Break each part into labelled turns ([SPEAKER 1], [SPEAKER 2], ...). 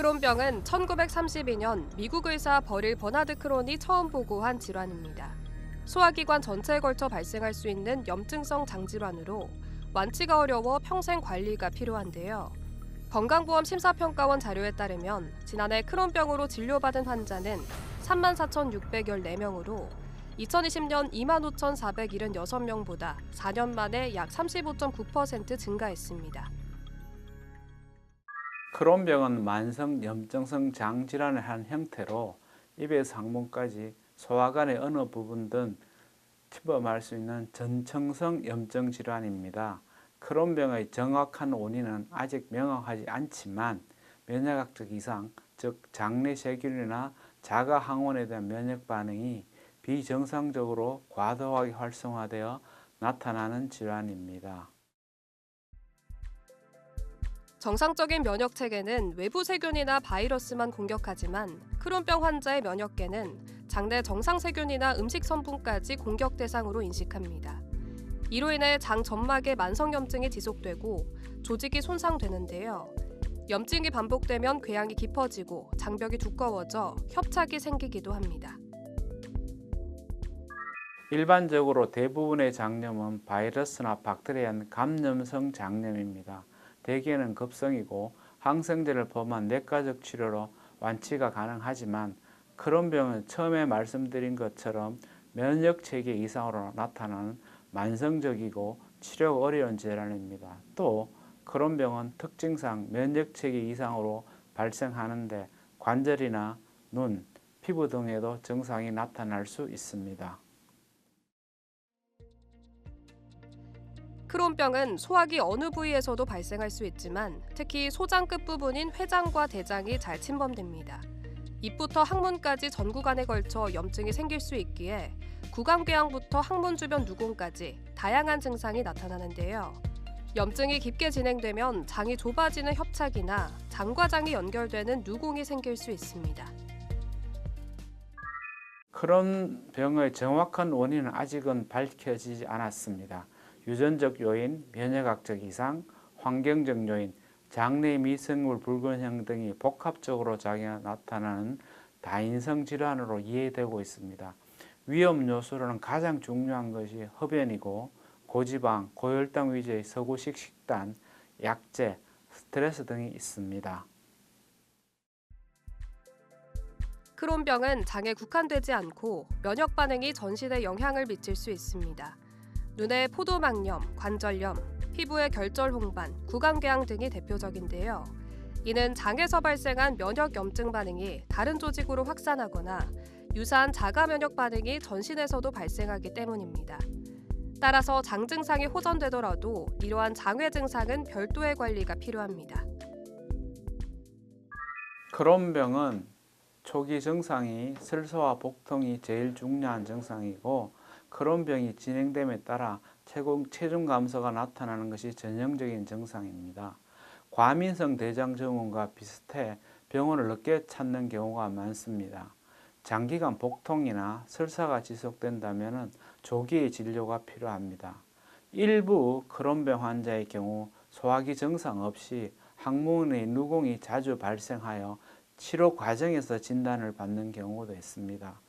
[SPEAKER 1] 크론병은 1932년 미국 의사 버릴 버나드 크론이 처음 보고한 질환입니다. 소화기관 전체에 걸쳐 발생할 수 있는 염증성 장질환으로 완치가 어려워 평생 관리가 필요한데요. 건강보험 심사평가원 자료에 따르면 지난해 크론병으로 진료받은 환자는 34,614명으로 2020년 25,476명보다 4년 만에 약 35.9% 증가했습니다.
[SPEAKER 2] 크론병은 만성 염증성 장질환의 한 형태로 입에서 항문까지 소화관의 어느 부분든 침범할 수 있는 전층성 염증 질환입니다. 크론병의 정확한 원인은 아직 명확하지 않지만 면역학적 이상, 즉 장내 세균이나 자가 항원에 대한 면역 반응이 비정상적으로 과도하게 활성화되어 나타나는 질환입니다.
[SPEAKER 1] 정상적인 면역 체계는 외부 세균이나 바이러스만 공격하지만 크론병 환자의 면역계는 장내 정상 세균이나 음식 성분까지 공격 대상으로 인식합니다. 이로 인해 장 점막의 만성 염증이 지속되고 조직이 손상되는데요. 염증이 반복되면 궤양이 깊어지고 장벽이 두꺼워져 협착이 생기기도 합니다.
[SPEAKER 2] 일반적으로 대부분의 장염은 바이러스나 박테리아는 감염성 장염입니다. 대개는 급성이고 항생제를 포함한 내과적 치료로 완치가 가능하지만 크론병은 처음에 말씀드린 것처럼 면역체계 이상으로 나타나는 만성적이고 치료가 어려운 질환입니다. 또 크론병은 특징상 면역체계 이상으로 발생하는데 관절이나 눈, 피부 등에도 증상이 나타날 수 있습니다.
[SPEAKER 1] 크론병은 소화기 어느 부위에서도 발생할 수 있지만 특히 소장 끝부분인 회장과 대장이 잘 침범됩니다. 입부터 항문까지 전 구간에 걸쳐 염증이 생길 수 있기에 구강궤양부터 항문 주변 누공까지 다양한 증상이 나타나는데요. 염증이 깊게 진행되면 장이 좁아지는 협착이나 장과 장이 연결되는 누공이 생길 수 있습니다.
[SPEAKER 2] 크론병의 정확한 원인은 아직은 밝혀지지 않았습니다. 유전적 요인, 면역학적 이상, 환경적 요인, 장내 미생물 불균형 등이 복합적으로 작용해 나타나는 다인성 질환으로 이해되고 있습니다. 위험 요소로는 가장 중요한 것이 흡연이고 고지방, 고혈당 위주의 서구식 식단, 약제, 스트레스 등이 있습니다.
[SPEAKER 1] 크론병은 장에 국한되지 않고 면역 반응이 전신에 영향을 미칠 수 있습니다. 눈의 포도막염, 관절염, 피부의 결절 홍반, 구강궤양 등이 대표적인데요. 이는 장에서 발생한 면역 염증 반응이 다른 조직으로 확산하거나 유사한 자가 면역 반응이 전신에서도 발생하기 때문입니다. 따라서 장 증상이 호전되더라도 이러한 장외 증상은 별도의 관리가 필요합니다.
[SPEAKER 2] 크론병은 초기 증상이 설사와 복통이 제일 중요한 증상이고 크론병이 진행됨에 따라 체중 감소가 나타나는 것이 전형적인 증상입니다. 과민성 대장 증후군과 비슷해 병원을 늦게 찾는 경우가 많습니다. 장기간 복통이나 설사가 지속된다면 조기의 진료가 필요합니다. 일부 크론병 환자의 경우 소화기 증상 없이 항문의 누공이 자주 발생하여 치료 과정에서 진단을 받는 경우도 있습니다.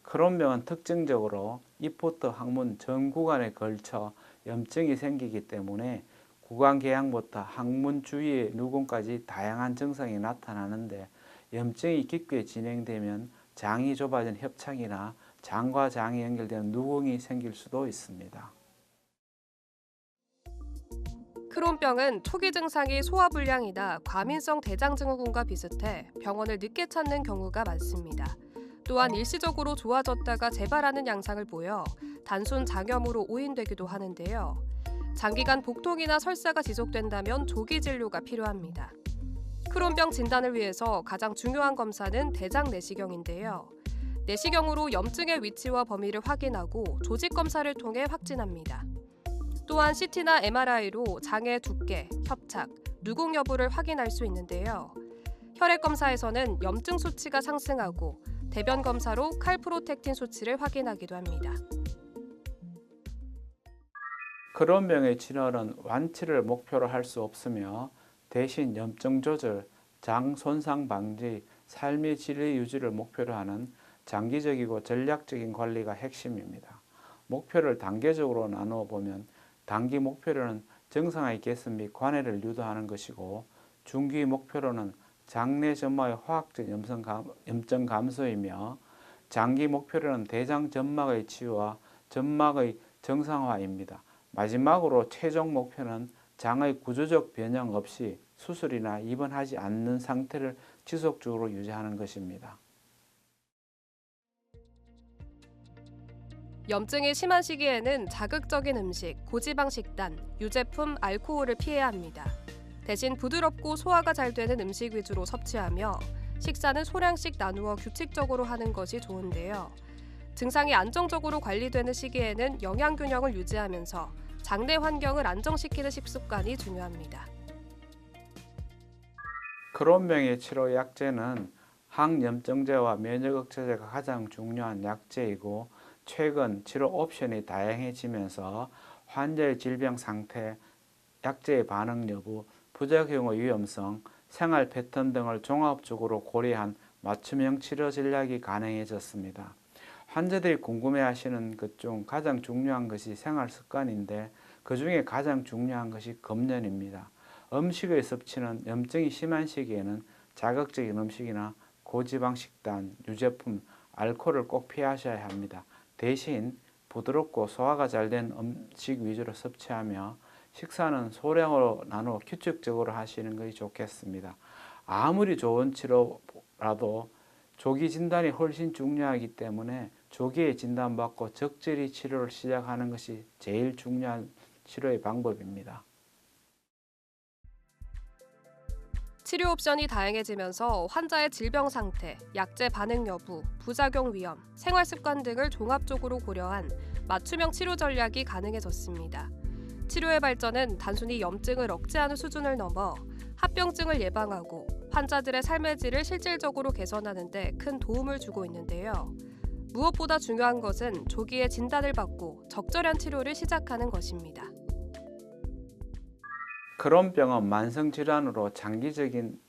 [SPEAKER 2] 크론병은 특징적으로 입부터 항문 전 구간에 걸쳐 염증이 생기기 때문에 구강궤양부터 항문 주위의 누공까지 다양한 증상이 나타나는데 염증이 깊게 진행되면 장이 좁아진 협착이나 장과 장이 연결된 누공이 생길 수도 있습니다.
[SPEAKER 1] 크론병은 초기 증상이 소화불량이나 과민성 대장증후군과 비슷해 병원을 늦게 찾는 경우가 많습니다. 또한 일시적으로 좋아졌다가 재발하는 양상을 보여 단순 장염으로 오인되기도 하는데요. 장기간 복통이나 설사가 지속된다면 조기 진료가 필요합니다. 크론병 진단을 위해서 가장 중요한 검사는 대장 내시경인데요. 내시경으로 염증의 위치와 범위를 확인하고 조직 검사를 통해 확진합니다. 또한 CT나 MRI로 장의 두께, 협착, 누공 여부를 확인할 수 있는데요. 혈액 검사에서는 염증 수치가 상승하고 대변 검사로 칼프로텍틴 수치를 확인하기도 합니다.
[SPEAKER 2] 크론병의 진료는 완치를 목표로 할 수 없으며 대신 염증 조절, 장 손상 방지, 삶의 질 유지를 목표로 하는 장기적이고 전략적인 관리가 핵심입니다. 목표를 단계적으로 나누어 보면 단기 목표로는 정상의 개선 및 관해를 유도하는 것이고 중기 목표로는 장내 점막의 화학적 염증 감소이며 장기 목표로는 대장 점막의 치유와 점막의 정상화입니다. 마지막으로 최종 목표는 장의 구조적 변형 없이 수술이나 입원하지 않는 상태를 지속적으로 유지하는 것입니다.
[SPEAKER 1] 염증이 심한 시기에는 자극적인 음식, 고지방 식단, 유제품, 알코올을 피해야 합니다. 대신 부드럽고 소화가 잘 되는 음식 위주로 섭취하며 식사는 소량씩 나누어 규칙적으로 하는 것이 좋은데요. 증상이 안정적으로 관리되는 시기에는 영양 균형을 유지하면서 장내 환경을 안정시키는 식습관이 중요합니다.
[SPEAKER 2] 크론병의 치료 약제는 항염증제와 면역억제제가 가장 중요한 약제이고 최근 치료 옵션이 다양해지면서 환자의 질병 상태, 약제의 반응 여부, 부작용의 위험성, 생활 패턴 등을 종합적으로 고려한 맞춤형 치료 전략이 가능해졌습니다. 환자들이 궁금해하시는 것 중 가장 중요한 것이 생활 습관인데 그 중에 가장 중요한 것이 금연입니다. 음식의 섭취는 염증이 심한 시기에는 자극적인 음식이나 고지방 식단, 유제품, 알코올을 꼭 피하셔야 합니다. 대신 부드럽고 소화가 잘 된 음식 위주로 섭취하며 식사는 소량으로 나누어 규칙적으로 하시는 것이 좋겠습니다. 아무리 좋은 치료라도 조기 진단이 훨씬 중요하기 때문에 조기에 진단받고 적절히 치료를 시작하는 것이 제일 중요한 치료의 방법입니다.
[SPEAKER 1] 치료 옵션이 다양해지면서 환자의 질병 상태, 약제 반응 여부, 부작용 위험, 생활 습관 등을 종합적으로 고려한 맞춤형 치료 전략이 가능해졌습니다. 치료의 발전은 단순히 염증을 억제하는 수준을 넘어 합병증을 예방하고 환자들의 삶의 질을 실질적으로 개선하는 데 큰 도움을 주고 있는데요. 무엇보다 중요한 것은 조기에 진단을 받고 적절한 치료를 시작하는 것입니다.
[SPEAKER 2] 크론병은 만성질환으로 장기적인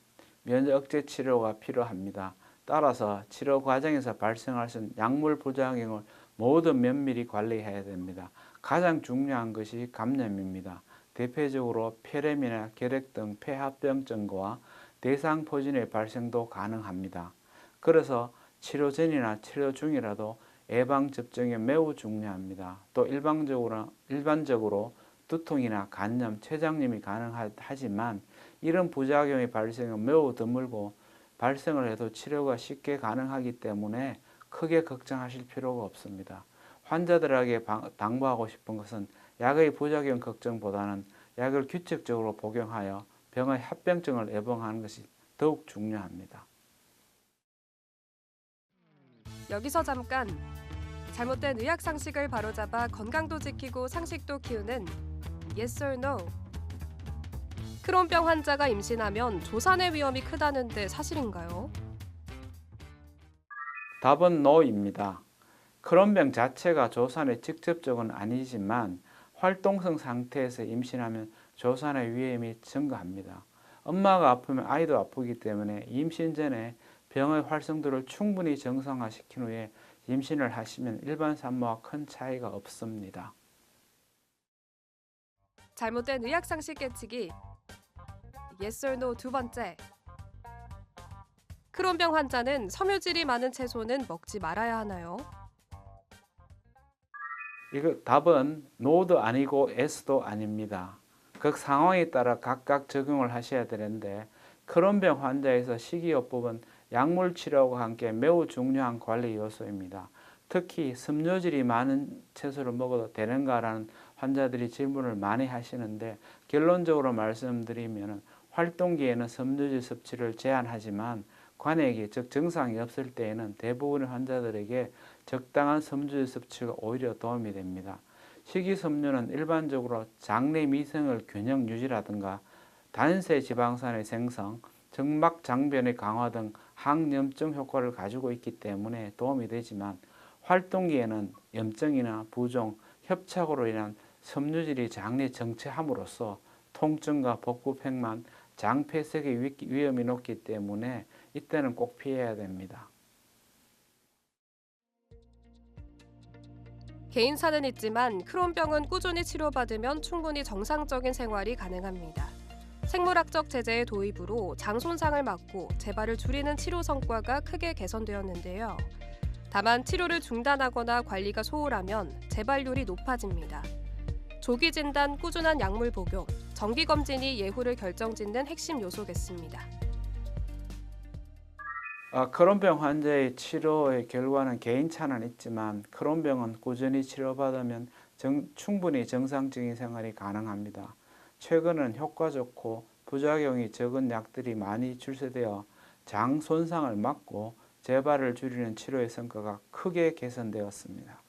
[SPEAKER 2] 면역억제 치료가 필요합니다. 따라서 치료 과정에서 발생할 수 있는 약물 부작용을 모두 면밀히 관리해야 됩니다. 가장 중요한 것이 감염입니다. 대표적으로 폐렴이나 결핵 등 폐합병증과 대상포진의 발생도 가능합니다. 그래서 치료 전이나 치료 중이라도 예방접종이 매우 중요합니다. 또 일반적으로 두통이나 간염, 췌장염이 가능하지만 이런 부작용의 발생은 매우 드물고 발생을 해도 치료가 쉽게 가능하기 때문에 크게 걱정하실 필요가 없습니다. 환자들에게 당부하고 싶은 것은 약의 부작용 걱정보다는 약을 규칙적으로 복용하여 병의 합병증을 예방하는 것이 더욱 중요합니다.
[SPEAKER 1] 여기서 잠깐! 잘못된 의학 상식을 바로잡아 건강도 지키고 상식도 키우는 Yes or No. 크론병 환자가 임신하면 조산의 위험이 크다는데 사실인가요?
[SPEAKER 2] 답은 NO입니다. 크론병 자체가 조산에 직접적은 아니지만 활동성 상태에서 임신하면 조산의 위험이 증가합니다. 엄마가 아프면 아이도 아프기 때문에 임신 전에 병의 활성도를 충분히 정상화시킨 후에 임신을 하시면 일반 산모와 큰 차이가 없습니다.
[SPEAKER 1] 잘못된 의학 상식 깨치기 Yes or No 두 번째. 크론병 환자는 섬유질이 많은 채소는 먹지 말아야 하나요?
[SPEAKER 2] 이거 답은 NO도 아니고 S도 아닙니다. 그 상황에 따라 각각 적용을 하셔야 되는데 크론병 환자에서 식이요법은 약물 치료와 함께 매우 중요한 관리 요소입니다. 특히 섬유질이 많은 채소를 먹어도 되는가라는 환자들이 질문을 많이 하시는데 결론적으로 말씀드리면 활동기에는 섬유질 섭취를 제한하지만 관액이 즉 증상이 없을 때에는 대부분의 환자들에게 적당한 섬유질 섭취가 오히려 도움이 됩니다. 식이섬유는 일반적으로 장내 미생을 균형 유지라든가 단세 지방산의 생성, 정막 장변의 강화 등 항염증 효과를 가지고 있기 때문에 도움이 되지만 활동기에는 염증이나 부종, 협착으로 인한 섬유질이 장내 정체함으로써 통증과 복부 팽만, 장 폐색의 위험이 높기 때문에 이때는 꼭 피해야 됩니다.
[SPEAKER 1] 개인차는 있지만 크론병은 꾸준히 치료받으면 충분히 정상적인 생활이 가능합니다. 생물학적 제재의 도입으로 장 손상을 막고 재발을 줄이는 치료 성과가 크게 개선되었는데요. 다만 치료를 중단하거나 관리가 소홀하면 재발률이 높아집니다. 조기 진단, 꾸준한 약물 복용, 정기 검진이 예후를 결정짓는 핵심 요소겠습니다.
[SPEAKER 2] 크론병 환자의 치료의 결과는 개인차는 있지만 크론병은 꾸준히 치료받으면 충분히 정상적인 생활이 가능합니다. 최근은 효과 좋고 부작용이 적은 약들이 많이 출시되어 장 손상을 막고 재발을 줄이는 치료의 성과가 크게 개선되었습니다.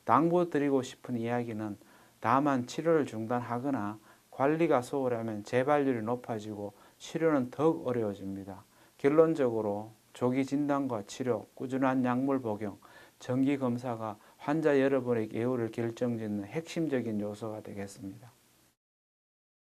[SPEAKER 2] 당부드리고 싶은 이야기는 다만 치료를 중단하거나 관리가 소홀하면 재발률이 높아지고 치료는 더욱 어려워집니다. 결론적으로 조기 진단과 치료, 꾸준한 약물 복용, 정기 검사가 환자 여러분의 예후를 결정짓는 핵심적인 요소가 되겠습니다.